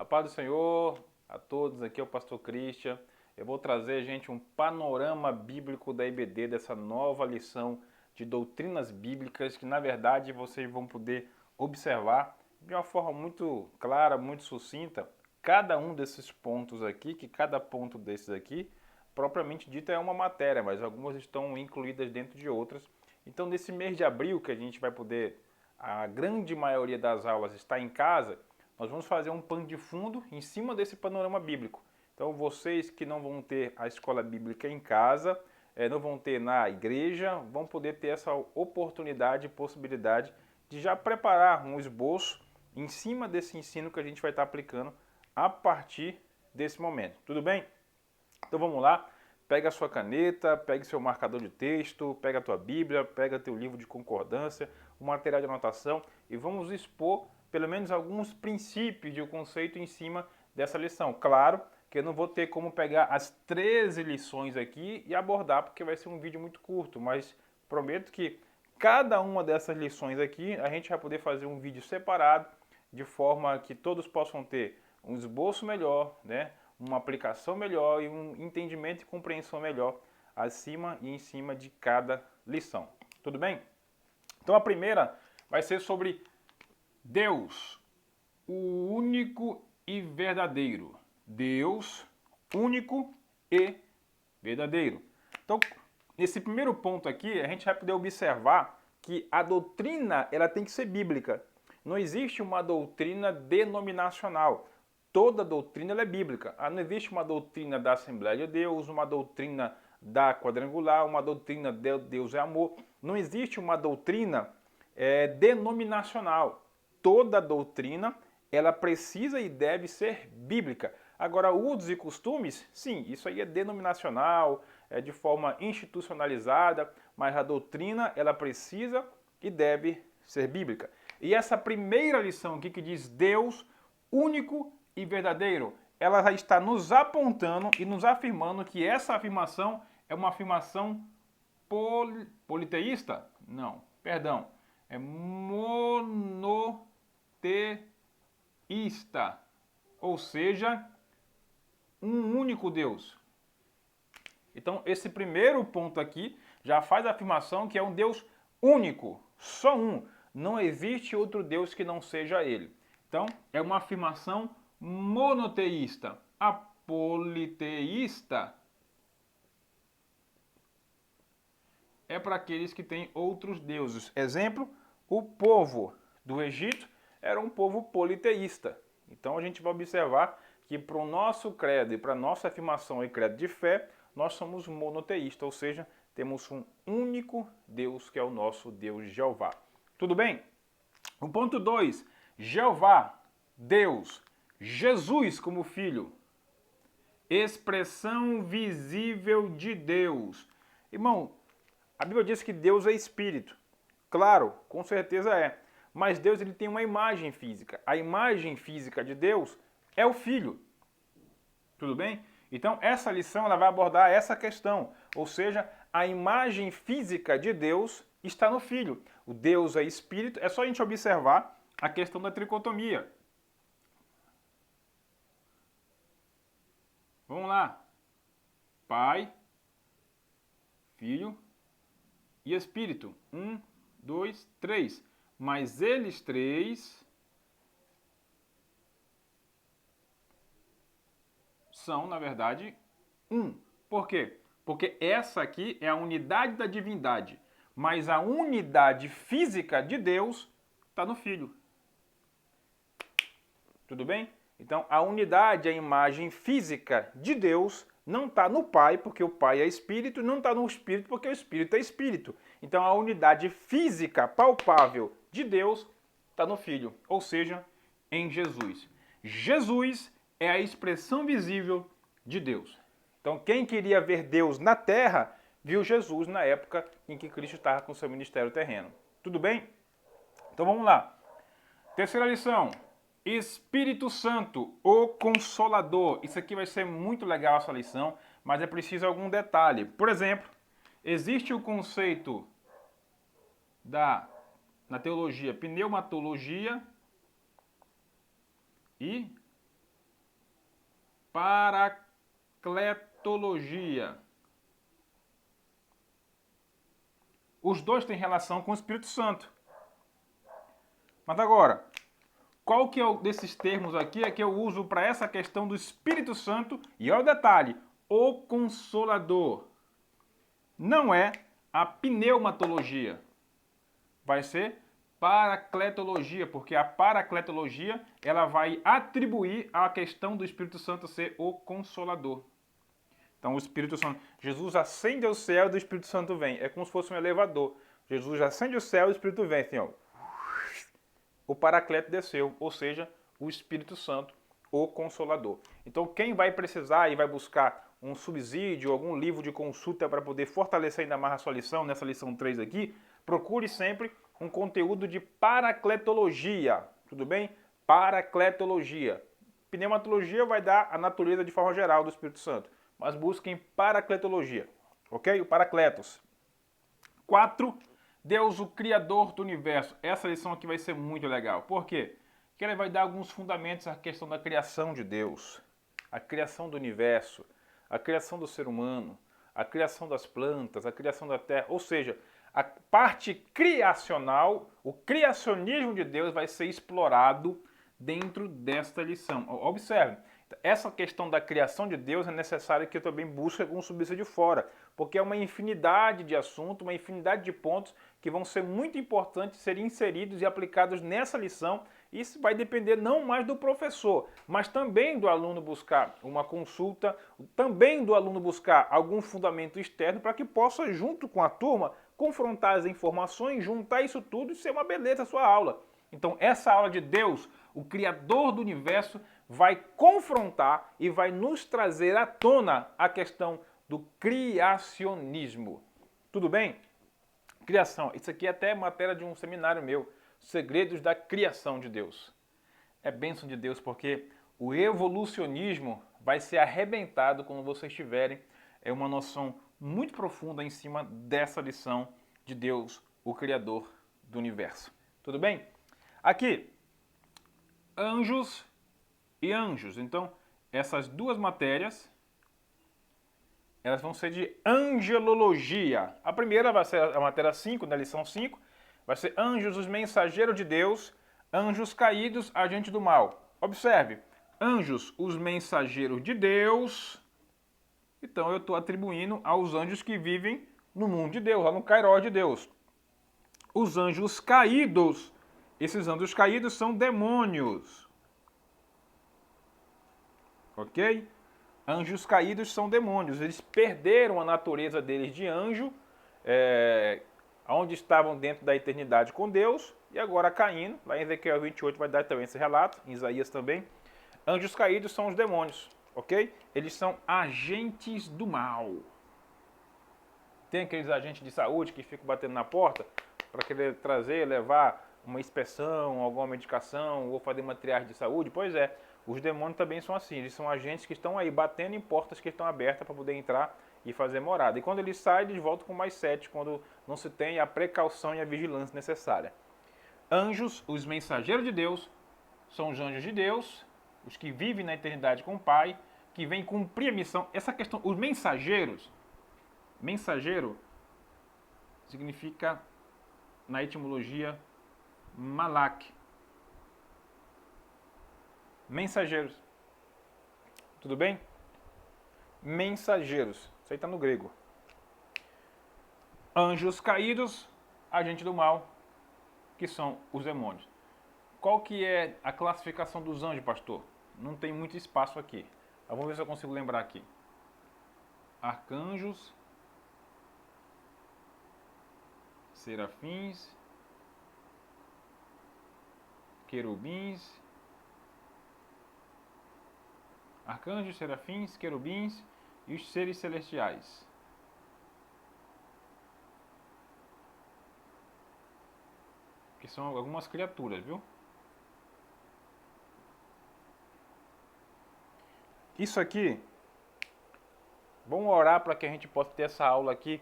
A paz do Senhor a todos, aqui é o Pastor Christian. Eu vou trazer, gente, um panorama bíblico da IBD, dessa nova lição de doutrinas bíblicas que, na verdade, vocês vão poder observar de uma forma muito clara, muito sucinta, cada um desses pontos aqui, que cada ponto desses aqui, propriamente dito, é uma matéria, mas algumas estão incluídas dentro de outras. Então, nesse mês de abril, que a gente vai poder, a grande maioria das aulas está em casa, nós vamos fazer um pano de fundo em cima desse panorama bíblico. Então, vocês que não vão ter a escola bíblica em casa, não vão ter na igreja, vão poder ter essa oportunidade e possibilidade de já preparar um esboço em cima desse ensino que a gente vai estar aplicando a partir desse momento. Tudo bem? Então vamos lá, pega a sua caneta, pega seu marcador de texto, pega a tua Bíblia, pega teu livro de concordância, o material de anotação e vamos expor pelo menos alguns princípios de um conceito em cima dessa lição. Claro que eu não vou ter como pegar as 13 lições aqui e abordar, porque vai ser um vídeo muito curto, mas prometo que cada uma dessas lições aqui a gente vai poder fazer um vídeo separado, de forma que todos possam ter um esboço melhor, né? Uma aplicação melhor e um entendimento e compreensão melhor acima e em cima de cada lição. Tudo bem? Então a primeira vai ser sobre Deus, o único e verdadeiro. Deus, único e verdadeiro. Então, nesse primeiro ponto aqui, a gente vai poder observar que a doutrina ela tem que ser bíblica. Não existe uma doutrina denominacional. Toda doutrina ela é bíblica. Não existe uma doutrina da Assembleia de Deus, uma doutrina da Quadrangular, uma doutrina de Deus é amor. Não existe uma doutrina denominacional. Toda doutrina ela precisa e deve ser bíblica. Agora, usos e costumes, sim, isso aí é denominacional, é de forma institucionalizada, mas a doutrina ela precisa e deve ser bíblica. E essa primeira lição aqui que diz Deus único e verdadeiro, ela já está nos apontando e nos afirmando que essa afirmação é uma afirmação politeísta? Não, perdão, é monoteísta, ou seja, um único Deus. Então, esse primeiro ponto aqui já faz a afirmação que é um Deus único, só um. Não existe outro Deus que não seja ele. Então, é uma afirmação monoteísta. A politeísta é para aqueles que têm outros deuses. Exemplo, o povo do Egito era um povo politeísta. Então, a gente vai observar que para o nosso credo e para a nossa afirmação e credo de fé, nós somos monoteístas, ou seja, temos um único Deus que é o nosso Deus Jeová. Tudo bem? O ponto 2, Jeová, Deus, Jesus como Filho, expressão visível de Deus. Irmão, a Bíblia diz que Deus é Espírito. Claro, com certeza é. Mas Deus ele tem uma imagem física. A imagem física de Deus é o Filho. Tudo bem? Então, essa lição ela vai abordar essa questão. Ou seja, a imagem física de Deus está no Filho. O Deus é Espírito. É só a gente observar a questão da tricotomia. Vamos lá. Pai, Filho e Espírito. 1, 2, 3. Mas eles três são, na verdade, um. Por quê? Porque essa aqui é a unidade da divindade, mas a unidade física de Deus está no Filho. Tudo bem? Então, a unidade, a imagem física de Deus não está no Pai, porque o Pai é Espírito, não está no Espírito, porque o Espírito é Espírito. Então, a unidade física palpável de Deus está no Filho, ou seja, em Jesus. Jesus é a expressão visível de Deus. Então, quem queria ver Deus na terra, viu Jesus na época em que Cristo estava com seu ministério terreno. Tudo bem? Então, vamos lá. Terceira lição. Espírito Santo, o Consolador. Isso aqui vai ser muito legal, essa lição, mas é preciso algum detalhe. Por exemplo, existe o conceito na teologia, pneumatologia e paracletologia. Os dois têm relação com o Espírito Santo. Mas agora, qual que é o desses termos aqui é que eu uso para essa questão do Espírito Santo? E olha o detalhe, o Consolador. Não é a pneumatologia. Vai ser paracletologia, porque a paracletologia ela vai atribuir a questão do Espírito Santo ser o Consolador. Então o Espírito Santo, Jesus acende o céu e o Espírito Santo vem. É como se fosse um elevador. Jesus acende o céu e o Espírito vem, assim, ó. O Paracleto desceu, ou seja, o Espírito Santo, o Consolador. Então quem vai precisar e vai buscar um subsídio, algum livro de consulta para poder fortalecer ainda mais a sua lição, nessa lição 3 aqui, procure sempre um conteúdo de paracletologia, tudo bem? Paracletologia. Pneumatologia vai dar a natureza de forma geral do Espírito Santo, mas busquem paracletologia, ok? O Paracletos. 4. Deus, o Criador do Universo. Essa lição aqui vai ser muito legal. Por quê? Porque ela vai dar alguns fundamentos à questão da criação de Deus, a criação do universo, a criação do ser humano, a criação das plantas, a criação da terra. Ou seja, a parte criacional, o criacionismo de Deus vai ser explorado dentro desta lição. Observe, essa questão da criação de Deus é necessário que eu também busque algum subsídio fora, porque é uma infinidade de assuntos, uma infinidade de pontos que vão ser muito importantes serem inseridos e aplicados nessa lição. Isso vai depender não mais do professor, mas também do aluno buscar uma consulta, também do aluno buscar algum fundamento externo para que possa, junto com a turma, confrontar as informações, juntar isso tudo e ser uma beleza a sua aula. Então, essa aula de Deus, o Criador do Universo, vai confrontar e vai nos trazer à tona a questão do criacionismo. Tudo bem? Criação. Isso aqui é até matéria de um seminário meu. Segredos da criação de Deus. É bênção de Deus porque o evolucionismo vai ser arrebentado quando vocês tiverem uma noção muito profunda em cima dessa lição de Deus, o Criador do Universo. Tudo bem? Aqui, anjos e anjos. Então, essas duas matérias, elas vão ser de angelologia. A primeira vai ser a matéria 5, na lição 5, vai ser anjos, os mensageiros de Deus, anjos caídos, agente do mal. Observe, anjos, os mensageiros de Deus. Então eu estou atribuindo aos anjos que vivem no mundo de Deus, lá no Cairó de Deus. Os anjos caídos, esses anjos caídos são demônios. Ok? Anjos caídos são demônios. Eles perderam a natureza deles de anjo, onde estavam dentro da eternidade com Deus, e agora caindo. Lá em Ezequiel 28 vai dar também esse relato, em Isaías também. Anjos caídos são os demônios, ok? Eles são agentes do mal. Tem aqueles agentes de saúde que ficam batendo na porta para querer trazer, levar uma inspeção, alguma medicação, ou fazer uma triagem de saúde. Pois é, os demônios também são assim. Eles são agentes que estão aí batendo em portas que estão abertas para poder entrar e fazer morada. E quando eles saem, eles voltam com mais 7, quando não se tem a precaução e a vigilância necessária. Anjos, os mensageiros de Deus, são os anjos de Deus, os que vivem na eternidade com o Pai, que vêm cumprir a missão. Essa questão, os mensageiros, mensageiro significa, na etimologia, malak. Mensageiros. Tudo bem? Mensageiros. Isso aí está no grego. Anjos caídos, agente do mal, que são os demônios. Qual que é a classificação dos anjos, pastor? Não tem muito espaço aqui. Vamos ver se eu consigo lembrar aqui. Arcanjos, serafins, querubins, arcanjos, serafins, querubins e os seres celestiais. Que são algumas criaturas, viu? Isso aqui, vamos orar para que a gente possa ter essa aula aqui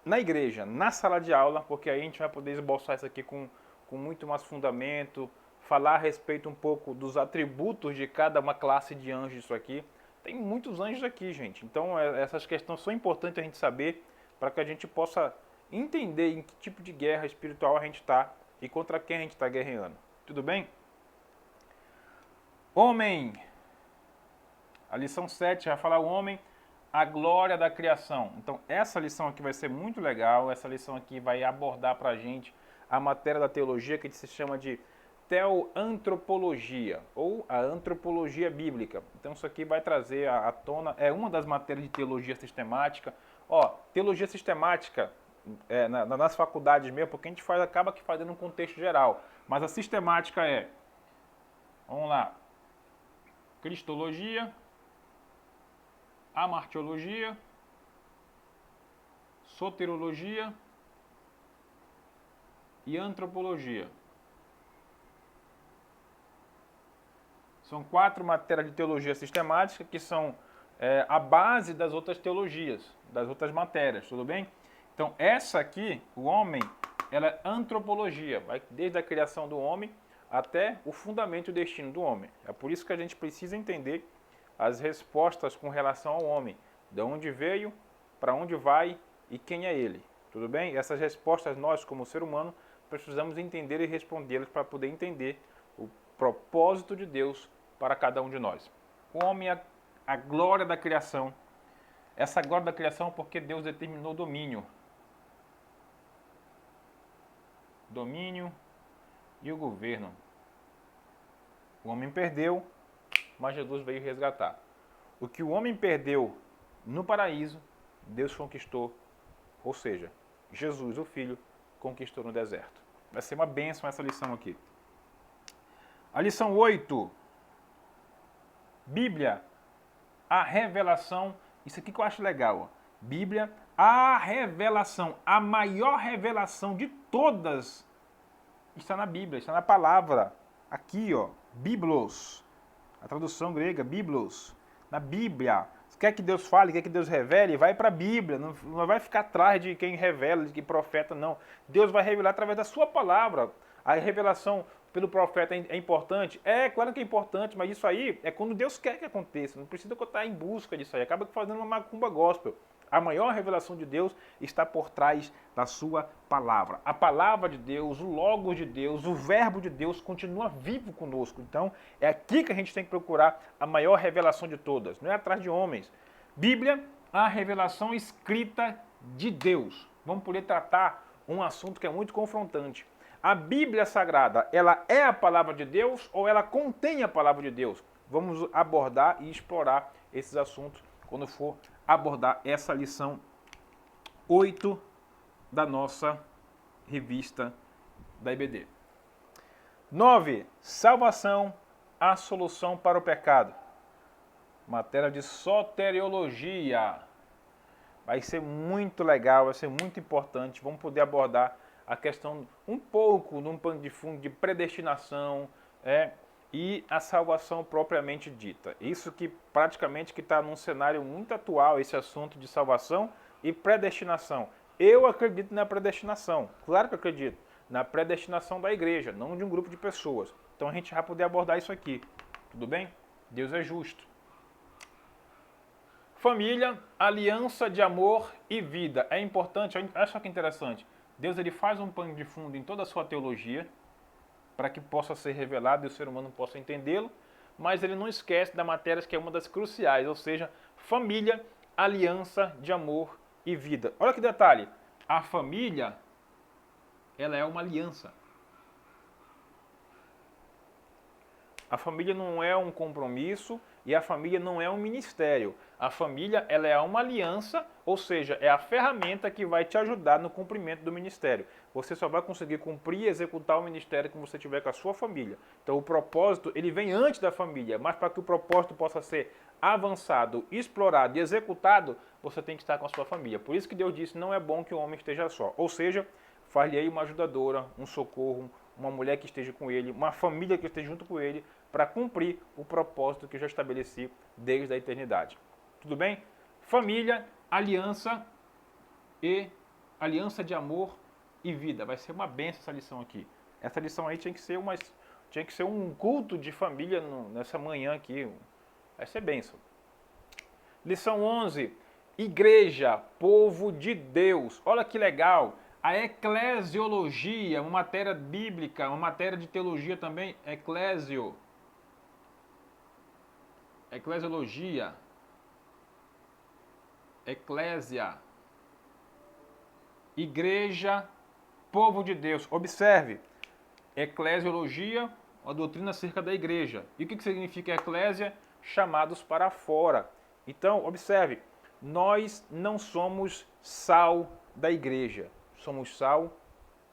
na igreja, na sala de aula, porque aí a gente vai poder esboçar isso aqui com muito mais fundamento, falar a respeito um pouco dos atributos de cada uma classe de anjos isso aqui. Tem muitos anjos aqui, gente. Então essas questões são importantes a gente saber para que a gente possa entender em que tipo de guerra espiritual a gente está e contra quem a gente está guerreando. Tudo bem? Homem. A lição 7 vai falar o homem, a glória da criação. Então essa lição aqui vai ser muito legal. Essa lição aqui vai abordar para a gente a matéria da teologia que se chama de teoantropologia ou a antropologia bíblica. Então isso aqui vai trazer à tona, é uma das matérias de teologia sistemática. Ó, teologia sistemática nas faculdades mesmo, porque a gente acaba que fazendo um contexto geral. Mas a sistemática vamos lá, cristologia, amartiologia, soterologia e antropologia. São 4 matérias de teologia sistemática que são a base das outras teologias, das outras matérias, tudo bem? Então essa aqui, o homem, ela é antropologia, vai desde a criação do homem até o fundamento e o destino do homem. É por isso que a gente precisa entender as respostas com relação ao homem, de onde veio, para onde vai e quem é ele, tudo bem? Essas respostas nós, como ser humano, precisamos entender e respondê-las para poder entender o propósito de Deus para cada um de nós. O homem é a glória da criação. Essa glória da criação porque Deus determinou domínio. Domínio e o governo. O homem perdeu, mas Jesus veio resgatar. O que o homem perdeu no paraíso, Deus conquistou, ou seja, Jesus, o Filho, conquistou no deserto. Vai ser uma bênção essa lição aqui. A lição 8, Bíblia, a revelação, isso aqui que eu acho legal, ó. Bíblia, a revelação, a maior revelação de todas está na Bíblia, está na palavra, aqui ó, Biblos, a tradução grega, Biblos, na Bíblia. Se quer que Deus fale, quer que Deus revele, vai para a Bíblia, não vai ficar atrás de quem revela, de quem profeta, não. Deus vai revelar através da sua palavra. A revelação pelo profeta é importante? É, claro que é importante, mas isso aí é quando Deus quer que aconteça. Não precisa estar em busca disso aí. Acaba fazendo uma macumba gospel. A maior revelação de Deus está por trás da sua palavra. A palavra de Deus, o Logos de Deus, o Verbo de Deus continua vivo conosco. Então, é aqui que a gente tem que procurar a maior revelação de todas. Não é atrás de homens. Bíblia, a revelação escrita de Deus. Vamos poder tratar um assunto que é muito confrontante. A Bíblia Sagrada, ela é a palavra de Deus ou ela contém a palavra de Deus? Vamos abordar e explorar esses assuntos quando for abordar essa lição 8 da nossa revista da IBD. 9. Salvação, a solução para o pecado. Matéria de soteriologia. Vai ser muito legal, vai ser muito importante. Vamos poder abordar a questão um pouco num pano de fundo de predestinação e a salvação propriamente dita. Isso que praticamente que está num cenário muito atual, esse assunto de salvação e predestinação. Eu acredito na predestinação, claro que eu acredito, na predestinação da igreja, não de um grupo de pessoas. Então a gente vai poder abordar isso aqui, tudo bem? Deus é justo. Família, aliança de amor e vida. É importante, olha só que interessante. Deus ele faz um pano de fundo em toda a sua teologia para que possa ser revelado e o ser humano possa entendê-lo, mas ele não esquece da matéria que é uma das cruciais, ou seja, família, aliança de amor e vida. Olha que detalhe, a família, ela é uma aliança. A família não é um compromisso e a família não é um ministério. A família ela é uma aliança, ou seja, é a ferramenta que vai te ajudar no cumprimento do ministério. Você só vai conseguir cumprir e executar o ministério que você tiver com a sua família. Então o propósito ele vem antes da família, mas para que o propósito possa ser avançado, explorado e executado, você tem que estar com a sua família. Por isso que Deus disse, não é bom que o homem esteja só. Ou seja, fale aí uma ajudadora, um socorro, uma mulher que esteja com ele, uma família que esteja junto com ele, para cumprir o propósito que eu já estabeleci desde a eternidade. Tudo bem? Família, aliança de amor e vida. Vai ser uma benção essa lição aqui. Essa lição aí tinha Tinha que ser um culto de família nessa manhã aqui. Vai ser bênção. Lição 11. Igreja, povo de Deus. Olha que legal. A eclesiologia, uma matéria bíblica, uma matéria de teologia também. Eclesiologia. Eclésia. Igreja, povo de Deus. Observe. Eclesiologia, uma doutrina acerca da igreja. E o que significa eclésia? Chamados para fora. Então, observe, nós não somos sal da igreja, somos sal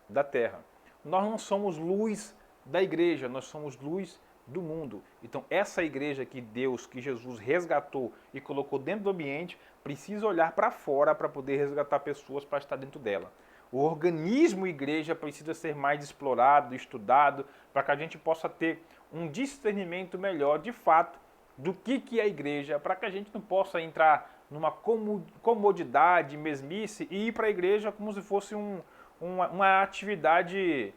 da terra. Nós não somos luz da igreja, nós somos luz do mundo. Então, essa igreja que Deus, que Jesus resgatou e colocou dentro do ambiente, precisa olhar para fora para poder resgatar pessoas para estar dentro dela. O organismo igreja precisa ser mais explorado, estudado, para que a gente possa ter um discernimento melhor, de fato, do que é a igreja, para que a gente não possa entrar numa comodidade, mesmice e ir para a igreja como se fosse uma atividade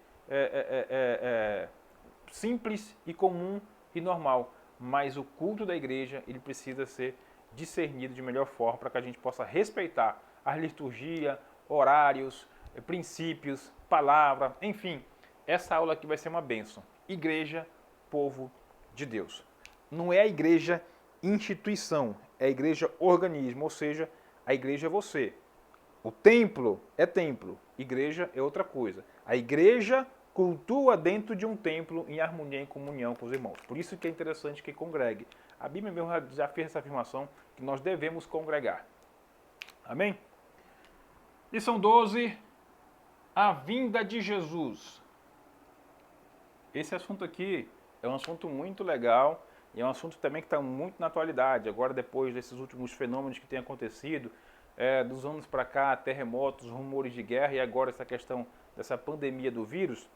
simples e comum e normal. Mas o culto da igreja, ele precisa ser discernido de melhor forma para que a gente possa respeitar a liturgia, horários, princípios, palavra, enfim. Essa aula aqui vai ser uma bênção. Igreja, povo de Deus. Não é a igreja instituição, é a igreja organismo, ou seja, a igreja é você. O templo é templo, igreja é outra coisa. A igreja cultua dentro de um templo em harmonia e comunhão com os irmãos. Por isso que é interessante que congregue. A Bíblia mesmo já fez essa afirmação que nós devemos congregar. Amém? Lição 12. A vinda de Jesus. Esse assunto aqui é um assunto muito legal e é um assunto também que está muito na atualidade. Agora, depois desses últimos fenômenos que têm acontecido, dos anos para cá, terremotos, rumores de guerra e agora essa questão dessa pandemia do vírus,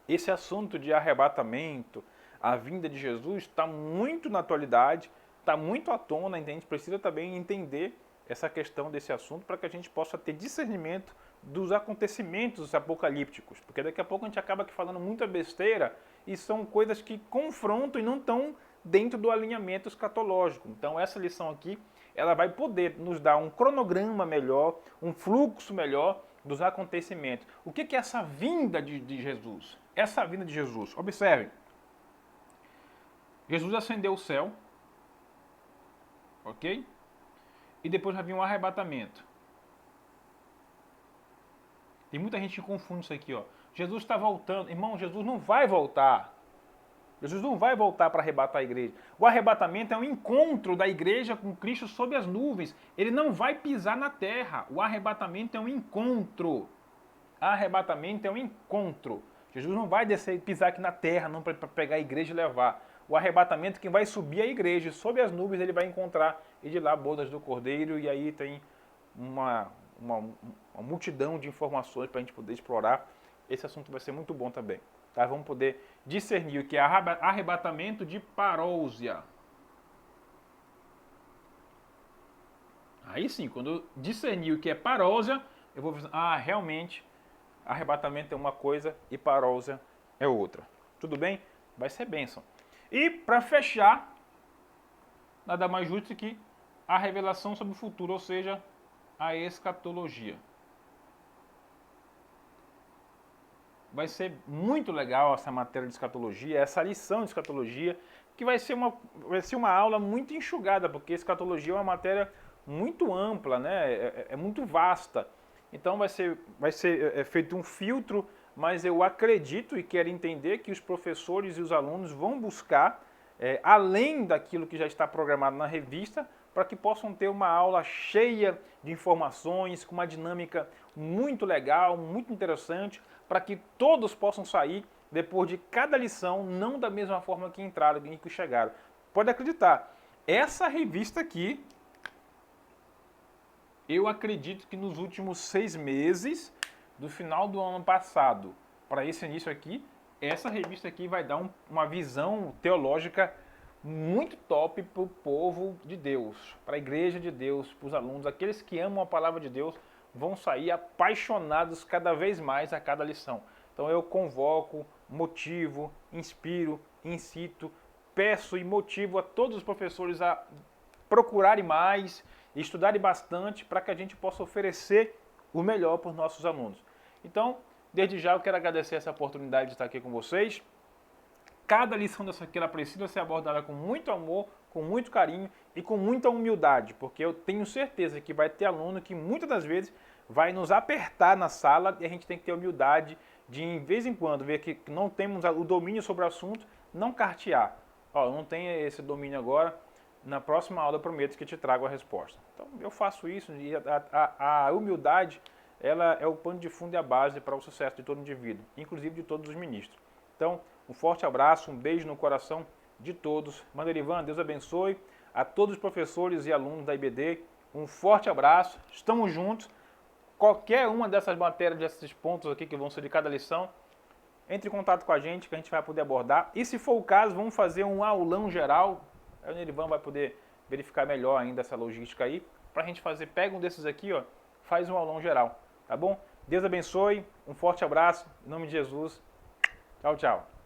esse assunto de arrebatamento, a vinda de Jesus, está muito na atualidade, está muito à tona, a gente precisa também entender essa questão desse assunto para que a gente possa ter discernimento dos acontecimentos apocalípticos, porque daqui a pouco a gente acaba aqui falando muita besteira e são coisas que confrontam e não estão dentro do alinhamento escatológico. Então essa lição aqui, ela vai poder nos dar um cronograma melhor, um fluxo melhor dos acontecimentos. O que é essa vinda de Jesus? Essa vinda de Jesus, observe, Jesus ascendeu o céu, ok? E depois havia um arrebatamento. Tem muita gente que confunde isso aqui, ó. Jesus está voltando. Irmão, Jesus não vai voltar. Jesus não vai voltar para arrebatar a igreja. O arrebatamento é um encontro da igreja com Cristo sob as nuvens. Ele não vai pisar na terra. O arrebatamento é um encontro. Arrebatamento é um encontro. Jesus não vai descer, pisar aqui na terra, não para pegar a igreja e levar. O arrebatamento, quem vai subir é a igreja. Sob as nuvens ele vai encontrar, e de lá bodas do Cordeiro, e aí tem uma multidão de informações para a gente poder explorar. Esse assunto vai ser muito bom também. Tá? Vamos poder discernir o que é arrebatamento de parousia. Aí sim, quando eu discernir o que é parousia, eu vou pensar, realmente, arrebatamento é uma coisa e parousia é outra. Tudo bem? Vai ser bênção. E para fechar, nada mais justo que a revelação sobre o futuro, ou seja, a escatologia. Vai ser muito legal essa matéria de escatologia, essa lição de escatologia, que vai ser uma aula muito enxugada, porque escatologia é uma matéria muito ampla, né? É muito vasta. Então vai ser feito um filtro, mas eu acredito e quero entender que os professores e os alunos vão buscar, além daquilo que já está programado na revista, para que possam ter uma aula cheia de informações, com uma dinâmica muito legal, muito interessante, para que todos possam sair, depois de cada lição, não da mesma forma que entraram e que chegaram. Pode acreditar, essa revista aqui, eu acredito que nos últimos 6 meses, do final do ano passado para esse início aqui, essa revista aqui vai dar uma visão teológica muito top para o povo de Deus, para a igreja de Deus, para os alunos, aqueles que amam a palavra de Deus, vão sair apaixonados cada vez mais a cada lição. Então eu convoco motivo, inspiro, incito, peço e motivo a todos os professores a procurarem mais e estudarem bastante para que a gente possa oferecer o melhor para os nossos alunos. Então, desde já eu quero agradecer essa oportunidade de estar aqui com vocês. Cada lição dessa aqui ela precisa ser abordada com muito amor, com muito carinho e com muita humildade, porque eu tenho certeza que vai ter aluno que muitas das vezes vai nos apertar na sala e a gente tem que ter humildade de, em vez em quando, ver que não temos o domínio sobre o assunto, não cartear. Ó, eu não tenho esse domínio agora, na próxima aula eu prometo que te trago a resposta. Então eu faço isso e a humildade ela é o pano de fundo e a base para o sucesso de todo indivíduo, inclusive de todos os ministros. Então, um forte abraço, um beijo no coração de todos. Manderivan, Deus abençoe a todos os professores e alunos da IBD. Um forte abraço, estamos juntos. Qualquer uma dessas matérias, desses pontos aqui que vão ser de cada lição, entre em contato com a gente que a gente vai poder abordar. E se for o caso, vamos fazer um aulão geral. Aí o Nerivan vai poder verificar melhor ainda essa logística aí. Para a gente fazer, pega um desses aqui, ó, faz um aulão geral, tá bom? Deus abençoe, um forte abraço, em nome de Jesus. Tchau, tchau.